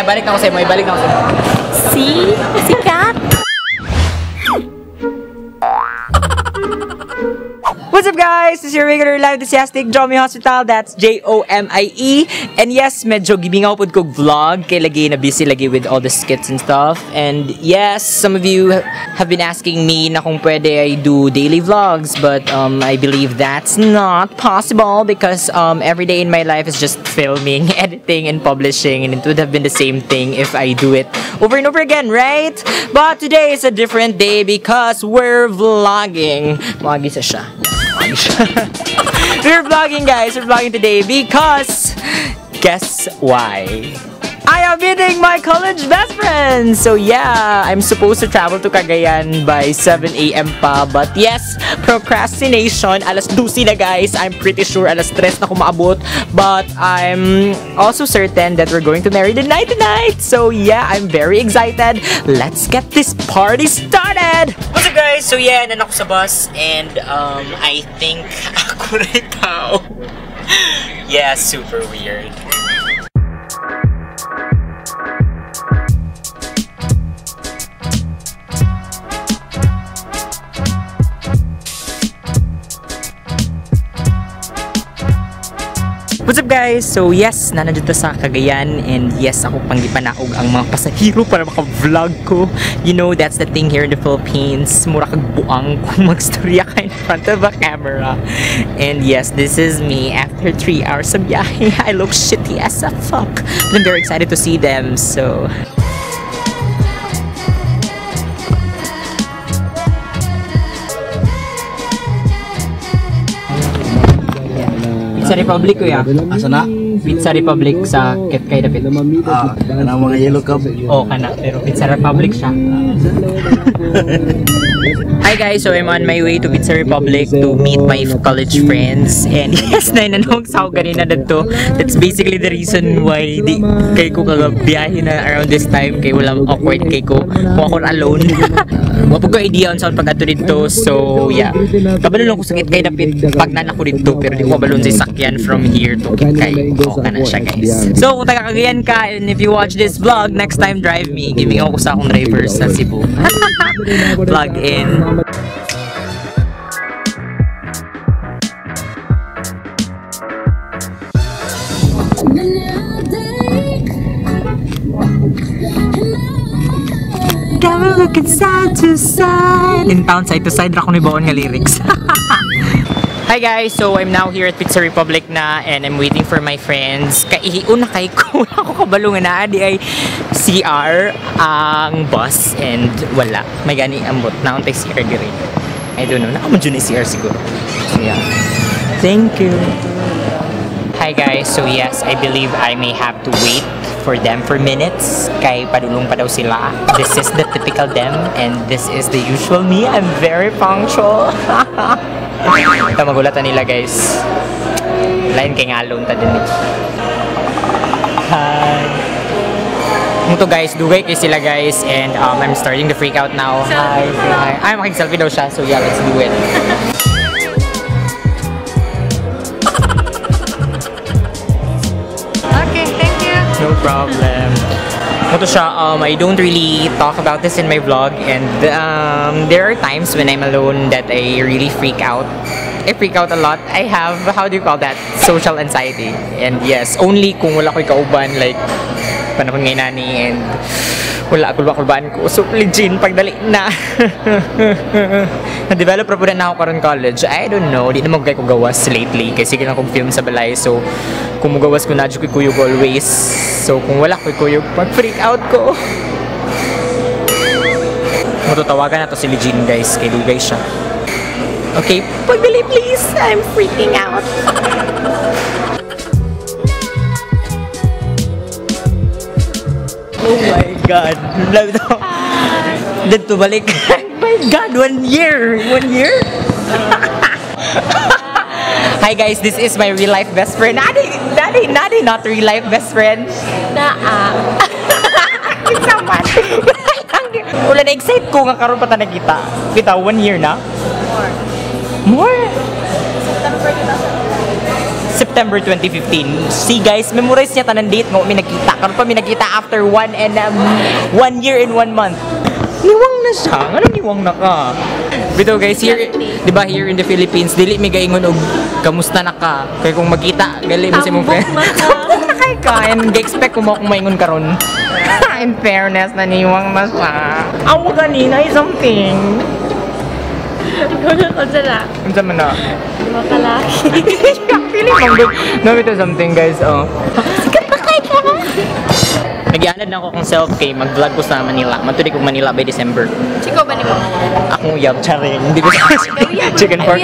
ibalik na ako sa'yo, ibalik na ako sa'yo. See? Sikat? What's up guys? This is your regular live enthusiastic Jomie Hospital. That's Jomie. And yes, medyo gibingaw pod kog vlog kay lagi na busy lagi with all the skits and stuff. And yes, some of you have been asking me na kung pwede I do daily vlogs, but I believe that's not possible because every day in my life is just filming, editing, and publishing, and it would have been the same thing if I do it over and over again, right? But today is a different day because we're vlogging. Vloggy sa siya. We're vlogging, guys. We're vlogging today because guess why? I am meeting my college best friend. So yeah, I'm supposed to travel to Cagayan by 7 AM pa. But yes, procrastination. Alas 12 na guys. I'm pretty sure alas 3 na kumaabot. But I'm also certain that we're going to marry the night tonight. So yeah, I'm very excited. Let's get this party started. What's up guys? So yeah, nan ako sa bus. And I think ako rin tao. Yeah, super weird. What's up guys? So yes, nanandito sa Cagayan and yes, ako pang gipanaog ang mga pasahero para maka-vlog ko. You know, that's the thing here in the Philippines. Mura kag buang kung magstorya ka in front of a camera. And yes, this is me after 3 hours of biyahe. I look shitty as a fuck. But I'm very excited to see them, so... Pizza Republic ko ya. Asa na? Pizza Republic sa Ketkay Dapit. Kana mga yellow cup. Oh, kana. Pero Pizza Republic siya. Hi guys, so I'm on my way to Pizza Republic to meet my college friends. And yes, nainanong sa ako ganina dito. That's basically the reason why di kay ko kagabiyahe na around this time. Kay walang awkward kay ko. Kung ako alone. Wapag ko idea on saan pag-ato dito. So yeah, kabalo lang ko sa Ketkay Dapit pag nanak ko dito. Pero di ko kabalon sa sakyan from here to Ketkay. Okay na siya guys. So kung taga-Cagayan ka and if you watch this vlog, next time drive me. Giving ako sa akong drivers sa Cebu. Plug in. Got me looking side to side. In town, side to side, ako ni Baon nga lyrics. Hi guys, so I'm now here at Pizza Republic na and I'm waiting for my friends. Kaihiuna kay ko, ako kabalungan na di ay CR ang bus and wala. May gani ambot na untay CR dire. I don't know, nakamadyo ni CR siguro. So yeah. Thank you. Hi guys, so yes, I believe I may have to wait for them for minutes. Kay padulong pa daw sila. This is the typical them and this is the usual me. I'm very punctual. Ito magulatan nila guys. Lain kay ngalon ta din. Hi. Muto guys, dugay kay sila guys and I'm starting to freak out now. Hi. Hi. Ay, makik-selfie daw siya. So yeah, let's do it. Okay, thank you. No problem. Muto siya, I don't really talk about this in my vlog and there are times when I'm alone that I really freak out. I freak out a lot. I have, how do you call that? Social anxiety. And yes, only kung wala ko'y kauban, like, panahon ngayon nani and wala ako kulbaan ko. So, legit, pagdali na. Na-develop po na ako karon college. I don't know. Di naman ko gawas lately. Kasi sige lang kong film sa balay. So, kung magawas ko na, ko'y kuyog always. So, kung wala ko'y kuyog, mag-freak out ko. Matutawagan na to si Legine, guys. Kay Dugay siya. Okay, pagdali please. I'm freaking out. Oh my God. Dito balik. Oh my God, 1 year. 1 year? Hi guys, this is my real life best friend. Nadi, not real life best friend. Saman. Wala na-excite ko nga karon pa ta nakita. Kita 1 year na. More? September September 2015. See guys, memorize niya tanan date mo, may nagkita. Karon pa may nagkita after 1 year and 1 month. Niwang na siya. Anong niwang na ka? Bito guys, here, di ba here in the Philippines, dili may gaingon og kamusta na ka. Kaya kung magkita, gali mo si mong friend. Tambok na kay ka. And ga-expect ko mo akong maingon karon. In fairness, naniwang na siya. Ako kanina is something. Unsa na? Unsa man na? Makalaki. Feeling mong good. No, ito something guys, oh. Sikat na kay ka. Nag-ianad na ako kung self-K, mag-vlog ko sa Manila. Matuloy kong Manila by December. Chiko ba ni mo? Akong uyab, charing. Hindi ko chicken pork.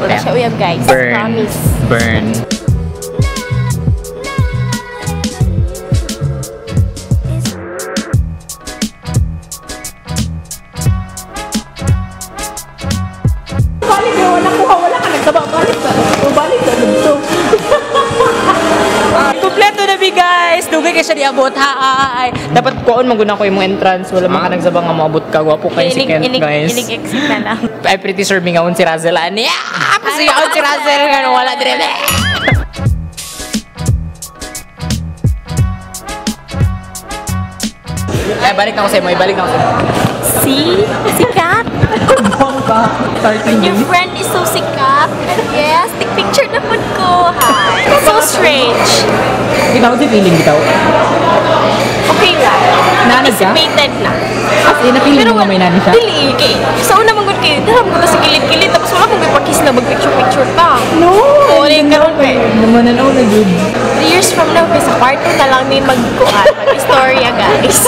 Wala siya uyab guys. Burn. Promise. Burn. Kompleto na bi guys! Dugay kayo siya diabot ha ay. Dapat kuon maguna ko yung entrance. Wala man ka nagsabang nga maabot ka. Wapo kayo si Kent guys. Ilig-exit na lang. I'm pretty sure mingaon si Razel. Yeah! Pasiyaon si Razel nga wala dire. Ay, balik na ako sa'yo mo. Ibalik na ako sa'yo. See? Sikat. Bongga. Your friend is so sikat. Yes, take picture na po ko. Hi. So strange. Ikaw si feeling bitaw. Okay lang. Nanay ka? Anticipated na. As in, na-feeling mo nga may nanay siya? Dili, kay. Sa una mong good kayo, dalam ko sa kilid-kilid, tapos wala mong ipakis na mag-picture-picture ta. No! Oo, yung karoon ko eh. Naman na good. 3 years from now, kaya sa kwarto na lang din mag-kuhan. Mag-istorya, guys.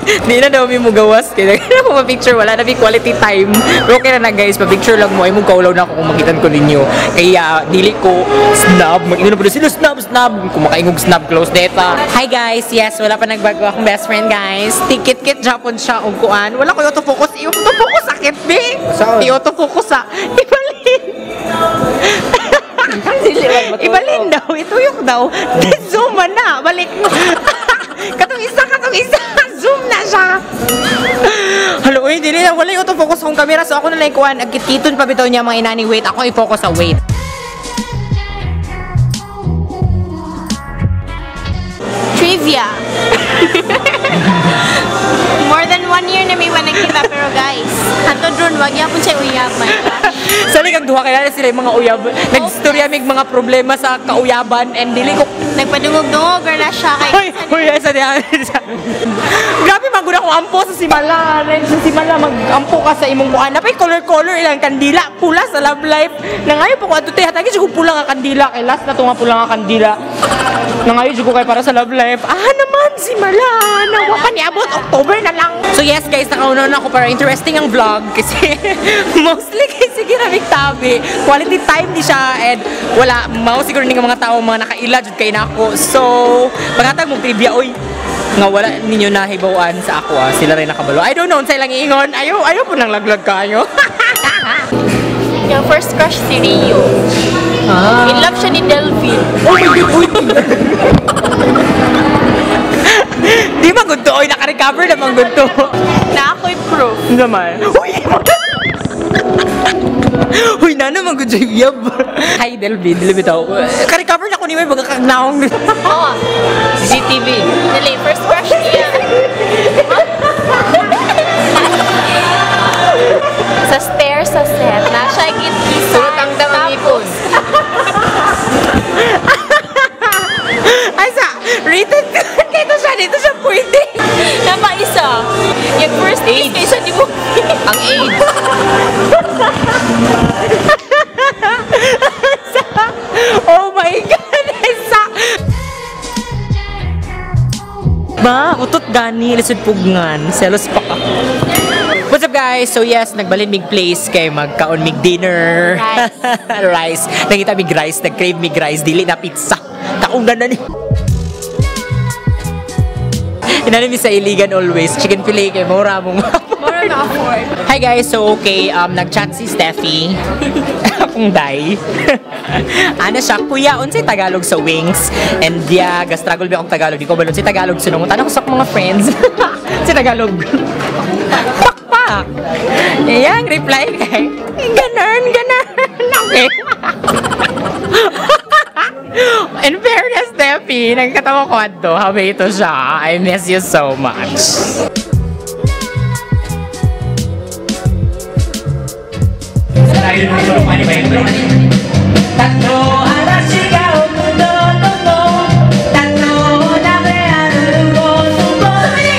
Di na daw mo gawas. Kaya na mo ma-picture. Wala na may quality time. Pero okay na guys. Pa-picture lang mo. Ay mong kaulaw na ako kung magitan ko ninyo. Kaya dili ko snub. Mag-ino na po sila snub. Kung makaingog snub close data. Hi guys. Yes, wala pa nagbago akong best friend guys. Tikit-kit Japon siya og kuan. Wala ko auto-focus. I-auto-focus sakit be. I-auto-focus sa Ibalin. Ibalin daw. Ituyok daw. Zoom na. Balik mo. Katong isa. Zoom na siya. Hello, uy, dili na. Wala yung auto-focus akong camera. So ako na lang ikuhan. Agkititon pa bitaw niya mga inani. Wait, ako i-focus sa wait. Trivia. More than 1 year na may nagkita, pero guys, hanto drone, wag yapon siya uyab, my gosh. Sali kang duha kaya sila yung mga uyab. Nagstorya mig mga problema sa kauyaban and dili ko Nagpadungog-dungog na siya kay... Hoy, sa diyan. Grabe maguna kong ampo sa simala. Sa simala mag-ampo ka sa imong kuan. Napay color ilang kandila, pula sa love life. Nangayo po ko ato tay hatagi ko pula nga kandila kay last na to nga pula nga kandila. Nangayo ko kay para sa love life. Naman simala. Nawa pa niabot October na lang. So yes guys, nakauna na ako para interesting ang vlog kasi mostly kay sige na tabi. Quality time di siya and wala mao siguro ning mga tao mga nakaila jud kay nako. So paghatag mo trivia oy nga wala ninyo nahibawaan sa ako sila rin nakabalo. I don't know unsay lang iingon. Ayaw po nang laglag kayo. Yung first crush si Rio. In love siya ni Delvin. Oh my god. Di man good to oy naka-recover na man good to. Na ako'y proof. Naman. Uy, na naman good job yab. Hi Delvin, bitaw. Ka-recover na ko ni may bagakagnaong. Oo. CCTV. Dali, first crush niya. Sa stairs sa set. Na siya git-gisa. Sulot ang damamipon. Ay sa, rated dito siya pwede. Napa isa. Yung first kiss kaysa di mo. Ang age. Oh my God, Esa! Ba, utot gani, lisod pugngan, selos pa ka. What's up guys? So yes, nagbalin mig place kay magkaon mig dinner. Rice. Nangita mig rice, nag-crave mig rice, dili na pizza. Kaundan na ni. Inanimi sa Iligan always. Chicken fillet kay mura mong Mura na afford. Hi guys, so okay, nag-chat si Steffi. Akong day. Ano siya, kuya, unsay Tagalog sa wings. And yeah, gastruggle ba akong Tagalog. Di ko balon si Tagalog sunong. Tanong ko sa mga friends. Si Tagalog. Pakpak. Yang reply kay, ganon. Okay. P, nagkatawa ko ato. Habi ito siya. I miss you so much. Tatlo arashi ga omudo tomo Tatlo name aru wo sumoi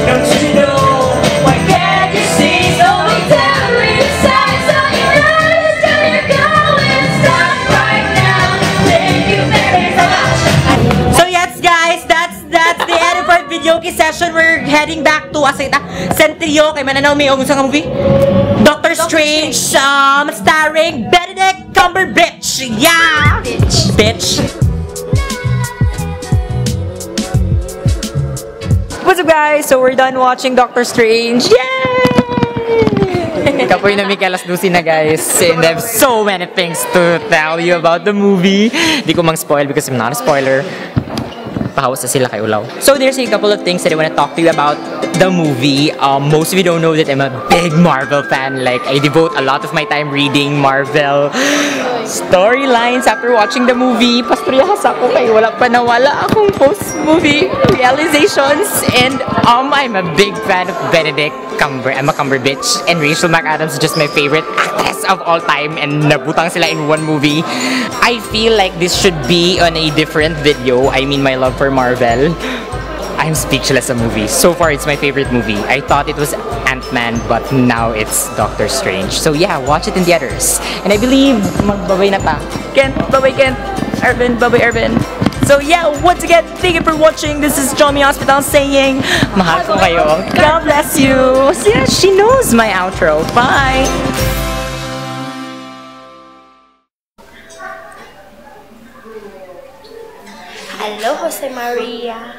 Don't you know, why can't you see? So down inside, so you know it's gonna go and stop right now. Thank you very much. So yes guys, that's the end of our video session. We're heading back to Asita Centrio kay mananaw may sa movie Doctor Strange, starring Benedict Cumberbatch. Yeah, bitch. What's up guys? So we're done watching Doctor Strange. Yay! Kapoy na Mikalas Dusi na guys. And I have so many things to tell you about the movie. Di ko mang spoil because I'm not a spoiler. Pahawas na sila kay Ulaw. So there's a couple of things that I want to talk to you about the movie. Most of you don't know that I'm a big Marvel fan. Like, I devote a lot of my time reading Marvel storylines after watching the movie. Pastriyahas ako kay wala pa nawala akong post-movie realizations. And I'm a big fan of Benedict Cumberbatch. And Rachel McAdams is just my favorite actress of all time. And nabutang sila in one movie. I feel like this should be on a different video. I mean, my love for Marvel. I'm speechless sa movie. So far, it's my favorite movie. I thought it was Ant-Man, but now it's Doctor Strange. So yeah, watch it in theaters. And I believe magbabay na pa. Kent, bye-bye Kent. Arvin, bye-bye Arvin. So yeah, once again, thank you for watching. This is Johnny Hospital saying, mahal ko kayo. God bless you. So yeah, she knows my outro. Bye. Hello, Jose Maria.